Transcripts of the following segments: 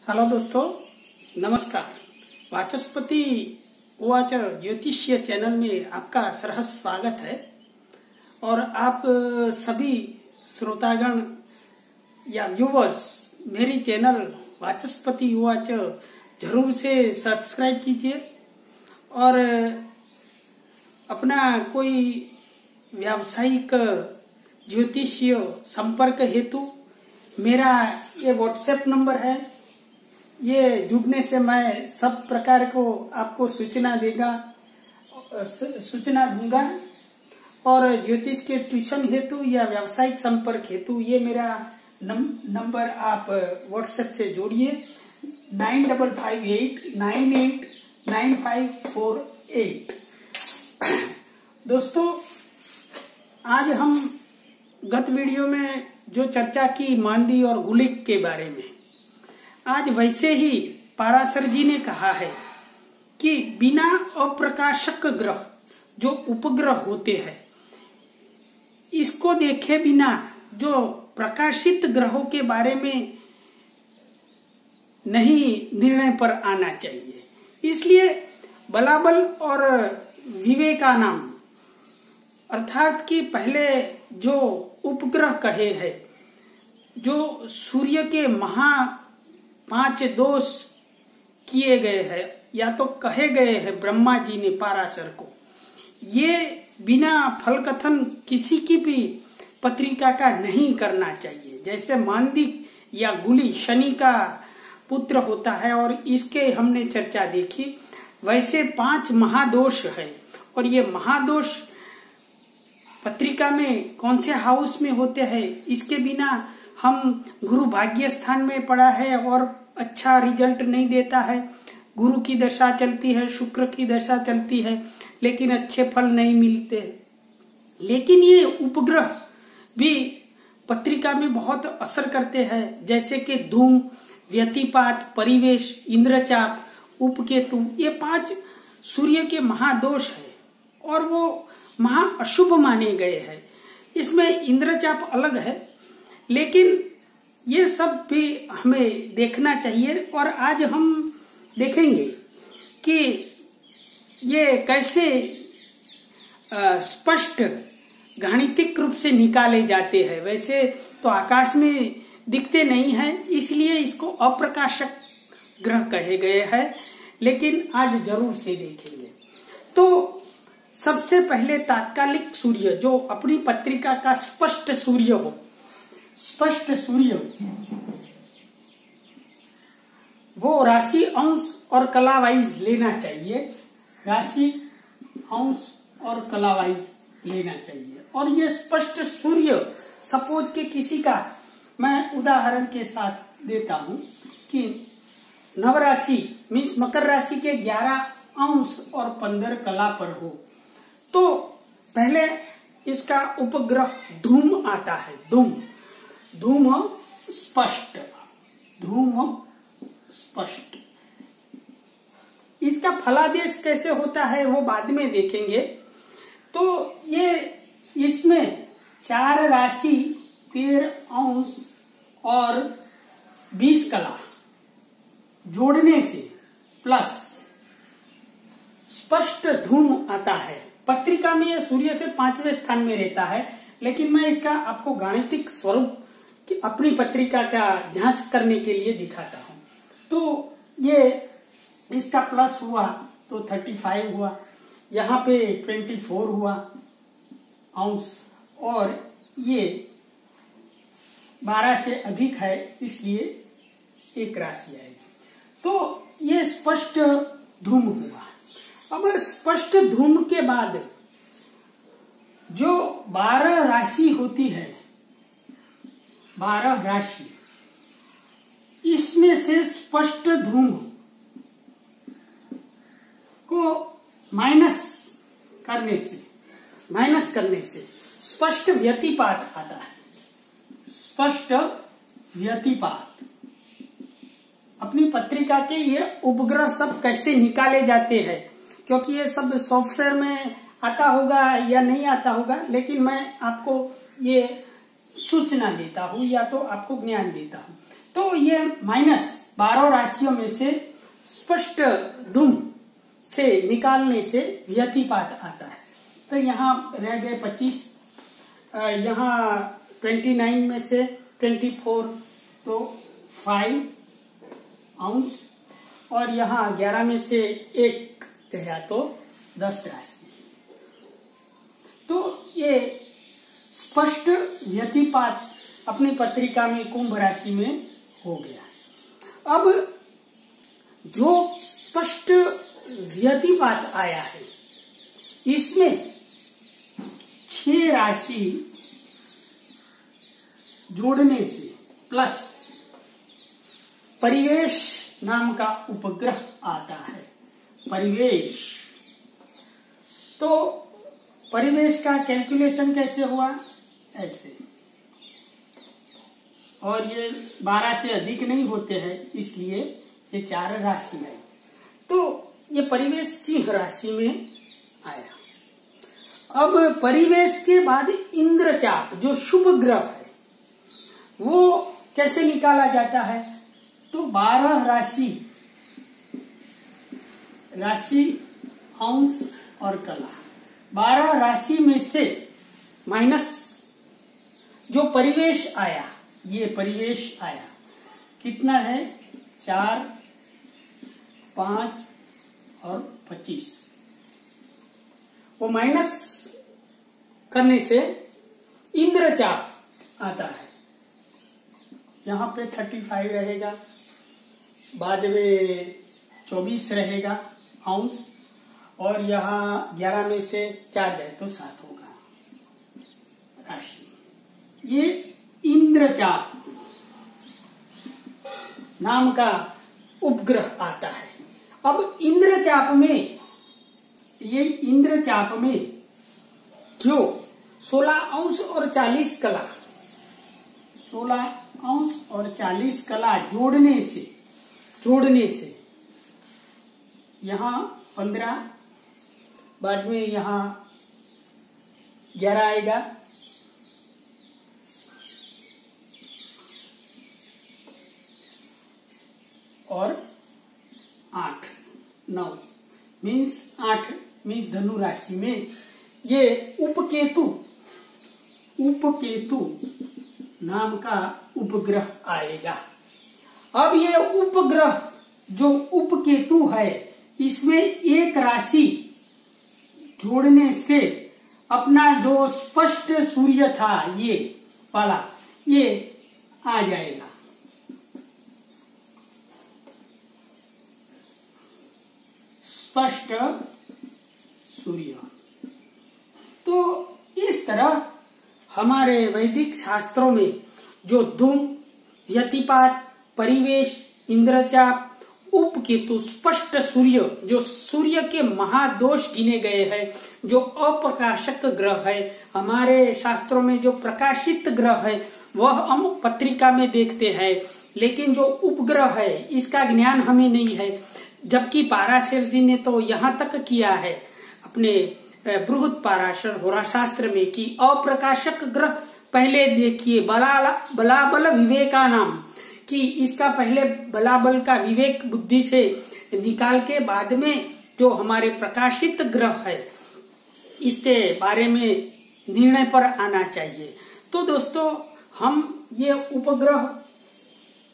Hello दोस्तों, नमस्कार। वाचस्पति उवाच ज्योतिष्य चैनल में आपका सहर्ष स्वागत है। और आप सभी श्रोतागण या व्यूवर्स मेरी चैनल वाचस्पति उवाच जरूर से सब्सक्राइब कीजिए और अपना कोई व्यावसायिक ज्योतिषीय संपर्क हेतु मेरा ये व्हाट्सएप नंबर है। ये जुड़ने से मैं सब प्रकार को आपको सूचना दूंगा और ज्योतिष के ट्यूशन हेतु या व्यावसायिक संपर्क हेतु ये मेरा नंबर आप व्हाट्सएप से जोड़िए 9558989548। दोस्तों, आज हम गत वीडियो में जो चर्चा की मांदी और गुलिक के बारे में, आज वैसे ही पाराशर जी ने कहा है कि बिना अप्रकाशक ग्रह जो उपग्रह होते हैं इसको देखे बिना जो प्रकाशित ग्रहों के बारे में नहीं निर्णय पर आना चाहिए। इसलिए बलाबल और विवेकानाम अर्थात कि पहले जो उपग्रह कहे हैं, जो सूर्य के महा 5 दोष किए गए हैं या तो कहे गए हैं ब्रह्मा जी ने पाराशर को, ये बिना फल कथन किसी की भी पत्रिका का नहीं करना चाहिए। जैसे मांदिक या गुली शनि का पुत्र होता है और इसके हमने चर्चा देखी, वैसे 5 महादोष है और ये महादोष पत्रिका में कौन से हाउस में होते हैं इसके बिना हम गुरु भाग्य स्थान में पड़ा है और अच्छा रिजल्ट नहीं देता है। गुरु की दशा चलती है, शुक्र की दशा चलती है, लेकिन अच्छे फल नहीं मिलते। लेकिन ये उपग्रह भी पत्रिका में बहुत असर करते हैं, जैसे कि धूम, व्यतिपात, परिवेश, इंद्रचाप, उपकेतु, ये 5 सूर्य के महादोष है और वो महा अशुभ माने गए हैं। इसमें इंद्रचाप अलग है, लेकिन ये सब भी हमें देखना चाहिए। और आज हम देखेंगे कि ये कैसे स्पष्ट गणितिक रूप से निकाले जाते हैं। वैसे तो आकाश में दिखते नहीं हैं, इसलिए इसको अप्रकाशक ग्रह कहे गए हैं, लेकिन आज जरूर से देखेंगे। तो सबसे पहले तात्कालिक सूर्य जो अपनी पत्रिका का स्पष्ट सूर्य हो, स्पष्ट सूर्य वो राशि, अंश और कला वाइज लेना चाहिए। राशि, अंश और कला वाइज लेना चाहिए। और ये स्पष्ट सूर्य सपोज के किसी का मैं उदाहरण के साथ देता हूं कि नवराशि मीन्स मकर राशि के 11 अंश और 15 कला पर हो, तो पहले इसका उपग्रह धूम आता है। धूम स्पष्ट, धूम स्पष्ट। इसका फलादेश कैसे होता है वो बाद में देखेंगे। तो ये इसमें 4 राशि, 13 अंश और 20 कला जोड़ने से प्लस स्पष्ट धूम आता है। पत्रिका में ये सूर्य से 5वें स्थान में रहता है, लेकिन मैं इसका आपको गाणितिक स्वरूप कि अपनी पत्रिका का जांच करने के लिए दिखाता हूं। तो ये इसका प्लस हुआ तो 35 हुआ, यहाँ पे 24 हुआ अंश, और ये 12 से अधिक है इसलिए एक राशि आएगी। तो ये स्पष्ट धूम हुआ। अब स्पष्ट धूम के बाद जो 12 राशि होती है, 12 राशि, इसमें से स्पष्ट धूम को माइनस करने से स्पष्ट व्यतिपात आता है। स्पष्ट व्यतिपात अपनी पत्रिका के ये उपग्रह सब कैसे निकाले जाते हैं, क्योंकि ये सब सॉफ्टवेयर में आता होगा या नहीं आता होगा, लेकिन मैं आपको ये सूचना देता हूं या तो आपको ज्ञान देता हूं। तो ये माइनस 12 राशियों में से स्पष्ट धूम से निकालने से व्यतिपात आता है। तो यहाँ रह गए 25, यहाँ 29 में से 24 तो 5 अंश, और यहाँ 11 में से 1 गया तो 10 राशि। तो ये स्पष्ट व्यतिपात अपनी पत्रिका में कुंभ राशि में हो गया। अब जो स्पष्ट व्यतिपात आया है इसमें 6 राशि जोड़ने से प्लस परिवेश नाम का उपग्रह आता है। परिवेश, तो परिवेश का कैलकुलेशन कैसे हुआ? ऐसे, और ये 12 से अधिक नहीं होते हैं, इसलिए ये 4 राशि है। तो ये परिवेश सिंह राशि में आया। अब परिवेश के बाद इंद्रचाप जो शुभ ग्रह है वो कैसे निकाला जाता है? तो 12 राशि अंश और कला, 12 राशि में से माइनस जो परिवेश आया, ये परिवेश आया कितना है? 4, 5 और 25, वो माइनस करने से इंद्रचाप आता है। यहाँ पे 35 रहेगा, बाद में 24 रहेगा अंश, और यहाँ 11 में से 4 गए तो 7 होगा राशि। ये इंद्रचाप नाम का उपग्रह आता है। अब इंद्रचाप में जो 16 अंश और 40 कला, 16 अंश और 40 कला जोड़ने से यहाँ 15, बाद में यहाँ 11 आएगा, और 8, 9 मीन्स 8 मीन्स धनु राशि में ये उपकेतु नाम का उपग्रह आएगा। अब ये उपग्रह जो उपकेतु है इसमें एक राशि जोड़ने से अपना जो स्पष्ट सूर्य था ये वाला, ये आ जाएगा। स्पष्ट सूर्य। तो इस तरह हमारे वैदिक शास्त्रों में जो धूम, व्यतिपात, परिवेश, इंद्रचाप, उपकेतु, स्पष्ट सूर्य, जो सूर्य के महादोष गिने गए हैं, जो अप्रकाशक ग्रह है, हमारे शास्त्रों में जो प्रकाशित ग्रह है वह हम पत्रिका में देखते हैं, लेकिन जो उपग्रह है इसका ज्ञान हमें नहीं है। जबकि पाराशर जी ने तो यहाँ तक किया है अपने बृहद पाराशर होराशास्त्र में कि अप्रकाशक ग्रह पहले देखिए बलाबल विवेका नाम, कि इसका पहले बलाबल का विवेक बुद्धि से निकाल के बाद में जो हमारे प्रकाशित ग्रह है इसके बारे में निर्णय पर आना चाहिए। तो दोस्तों, हम ये उपग्रह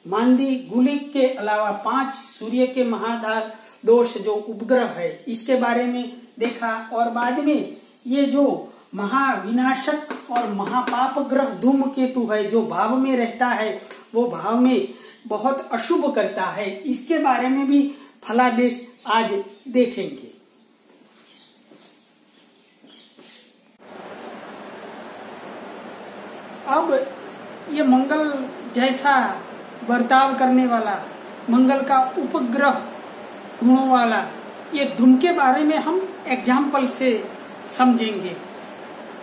मांदी, गुलिक के अलावा 5 सूर्य के महाधार दोष जो उपग्रह है इसके बारे में देखा, और बाद में ये जो महाविनाशक और महापाप ग्रह धूमकेतु है जो भाव में रहता है वो भाव में बहुत अशुभ करता है, इसके बारे में भी फलादेश आज देखेंगे। अब ये मंगल जैसा बर्ताव करने वाला, मंगल का उपग्रह गुणों वाला ये धूम के बारे में हम एग्जाम्पल से समझेंगे।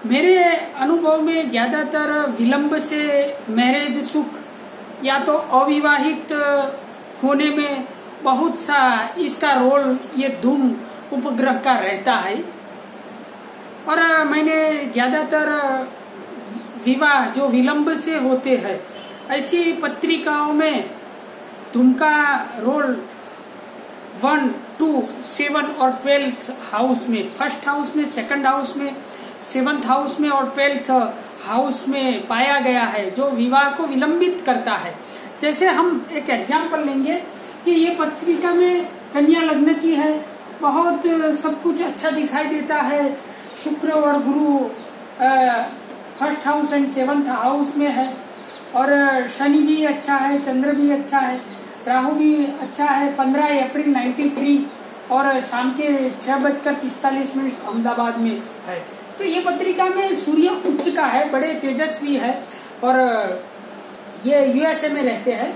मेरे अनुभव में ज्यादातर विलंब से मैरिज सुख या तो अविवाहित होने में बहुत सा इसका रोल ये धूम उपग्रह का रहता है, और मैंने ज्यादातर विवाह जो विलंब से होते हैं ऐसी पत्रिकाओं में धूम का रोल 1, 2, 7 और 12th हाउस में, फर्स्ट हाउस में, सेकंड हाउस में, 7th हाउस में और 12th हाउस में पाया गया है, जो विवाह को विलंबित करता है। जैसे हम एक एग्जाम्पल लेंगे कि ये पत्रिका में कन्या लग्न की है, बहुत सब कुछ अच्छा दिखाई देता है, शुक्र और गुरु first house and 7th house में है, और शनि भी अच्छा है, चंद्र भी अच्छा है, राहु भी अच्छा है। 15 अप्रैल 93 और शाम के 6:45 अहमदाबाद में है। तो ये पत्रिका में सूर्य उच्च का है, बड़े तेजस्वी है, और ये यूएसए में रहते हैं।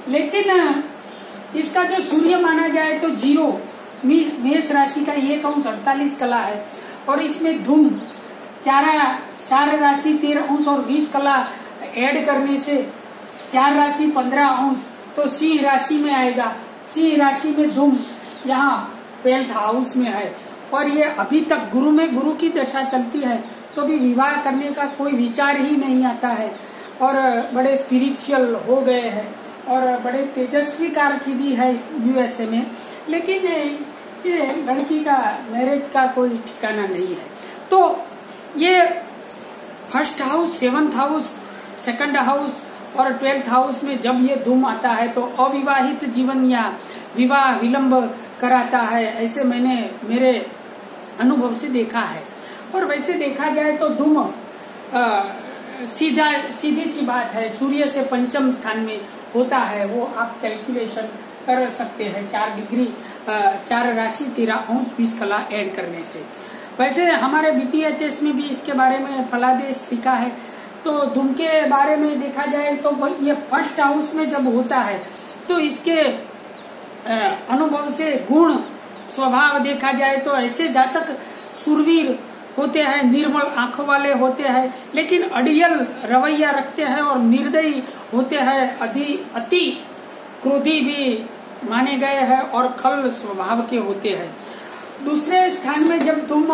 लेकिन इसका जो सूर्य माना जाए तो 0 मेष राशि का 1 अंश 48 कला है, और इसमें धूम 4 राशि 13 अंश और 20 कला ऐड करने से 4 राशि 15 अंश तो सिंह राशि में आएगा। सिंह राशि में धूम यहाँ 12th हाउस में है, और ये अभी तक गुरु की दशा चलती है, तो भी विवाह करने का कोई विचार ही नहीं आता है, और बड़े स्पिरिचुअल हो गए हैं, और बड़े तेजस्वी कारकिर्दी है यूएसए में। लेकिन ये लड़की का मैरिज का कोई ठिकाना नहीं है। तो ये first house, 7th house, second house और 12th हाउस में जब ये धूम आता है तो अविवाहित जीवन या विवाह विलंब कराता है, ऐसे मैंने मेरे अनुभव से देखा है। और वैसे देखा जाए तो धूम सीधी सी बात है, सूर्य से पंचम स्थान में होता है, वो आप कैलकुलेशन कर सकते हैं। 4 डिग्री 4 राशि 13 अंश 20 कला ऐड करने से। वैसे हमारे बीपीएचएस में भी इसके बारे में फलादेश लिखा है। तो धूम के बारे में देखा जाए तो ये फर्स्ट हाउस में जब होता है तो इसके अनुभव से गुण स्वभाव देखा जाए तो ऐसे जातक शूरवीर होते हैं, निर्मल आंखों वाले होते हैं, लेकिन अड़ियल रवैया रखते हैं और निर्दयी होते हैं, अति क्रोधी भी माने गए हैं और खल स्वभाव के होते हैं। दूसरे स्थान में जब धूम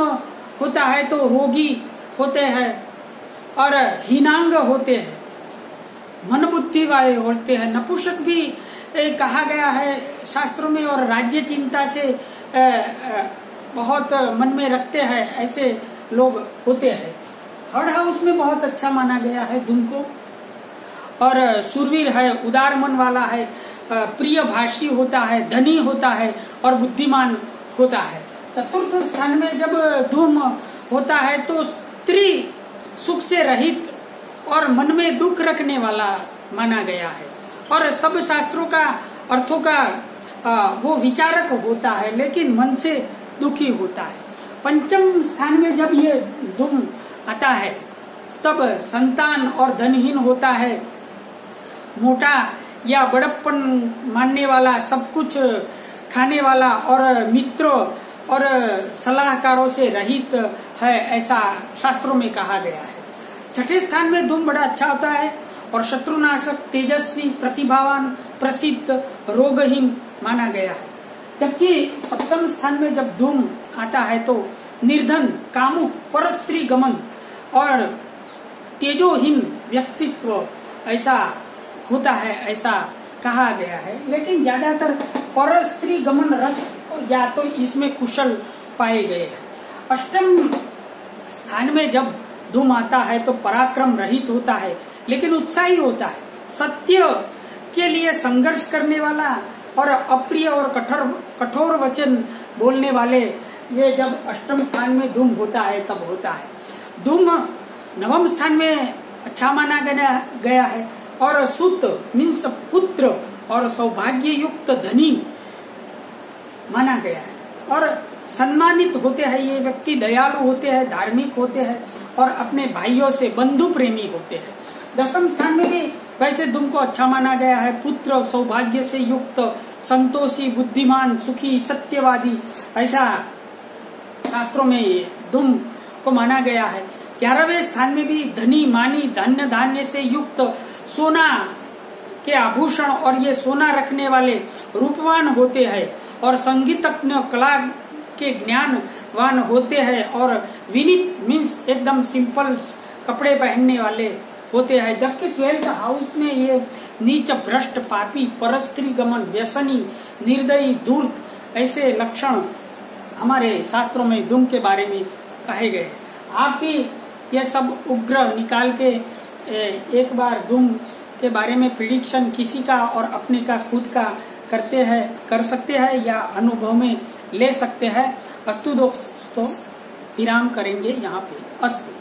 होता है तो रोगी होते हैं और हीनांग होते हैं, मन बुद्धि वाले होते हैं, नपुंसक भी कहा गया है शास्त्रों में, और राज्य चिंता से बहुत मन में रखते हैं, ऐसे लोग होते हैं। थर्ड हाउस में बहुत अच्छा माना गया है धूम को, और शूरवीर है, उदार मन वाला है, प्रिय भाषी होता है, धनी होता है और बुद्धिमान होता है। चतुर्थ स्थान में जब धूम होता है तो स्त्री सुख से रहित और मन में दुख रखने वाला माना गया है, और सब शास्त्रों का अर्थों का वो विचारक होता है, लेकिन मन से दुखी होता है। पंचम स्थान में जब ये धूम आता है तब संतान और धनहीन होता है, मोटा या बड़प्पन मानने वाला, सब कुछ खाने वाला और मित्रों और सलाहकारों से रहित है, ऐसा शास्त्रों में कहा गया है। छठे स्थान में धूम बड़ा अच्छा होता है और शत्रुनाशक, तेजस्वी, प्रतिभावान, प्रसिद्ध, रोगहीन माना गया है। जबकि सप्तम स्थान में जब धूम आता है तो निर्धन, कामुक, परस्त्री गमन और तेजोहीन व्यक्तित्व ऐसा होता है, ऐसा कहा गया है। लेकिन ज्यादातर परस्त्री गमन रथ या तो इसमें कुशल पाए गए हैं। अष्टम स्थान में जब धूम आता है तो पराक्रम रहित होता है, लेकिन उत्साही होता है, सत्य के लिए संघर्ष करने वाला और अप्रिय और कठोर वचन बोलने वाले, ये जब अष्टम स्थान में धूम होता है तब होता है। धूम नवम स्थान में अच्छा माना गया है और सुत मीन्स पुत्र और सौभाग्य युक्त धनी माना गया है, और सम्मानित होते हैं ये व्यक्ति, दयालु होते हैं, धार्मिक होते हैं और अपने भाइयों से बंधु प्रेमी होते हैं। दसम स्थान में भी वैसे धूम को अच्छा माना गया है, पुत्र, सौभाग्य से युक्त, संतोषी, बुद्धिमान, सुखी, सत्यवादी, ऐसा शास्त्रों में धूम को माना गया है। 11वें स्थान में भी धनी, मानी, धन्य धान्य से युक्त, सोना के आभूषण और ये सोना रखने वाले रूपवान होते हैं और संगीतज्ञ, कला के ज्ञानवान होते हैं और विनीत मीन्स एकदम सिंपल कपड़े पहनने वाले होते हैं, जबकि 12th हाउस में ये नीच, भ्रष्ट, पापी, परस्त्री गमन, व्यसनी, निर्दयी, धूर्त ऐसे लक्षण हमारे शास्त्रों में धूम के बारे में कहे गए। आप भी ये सब उपग्रह निकाल के एक बार धूम के बारे में प्रिडिक्शन किसी का और अपने का खुद का कर सकते हैं या अनुभव में ले सकते हैं। अस्तु दोस्तों, विराम करेंगे यहाँ पे। अस्तु।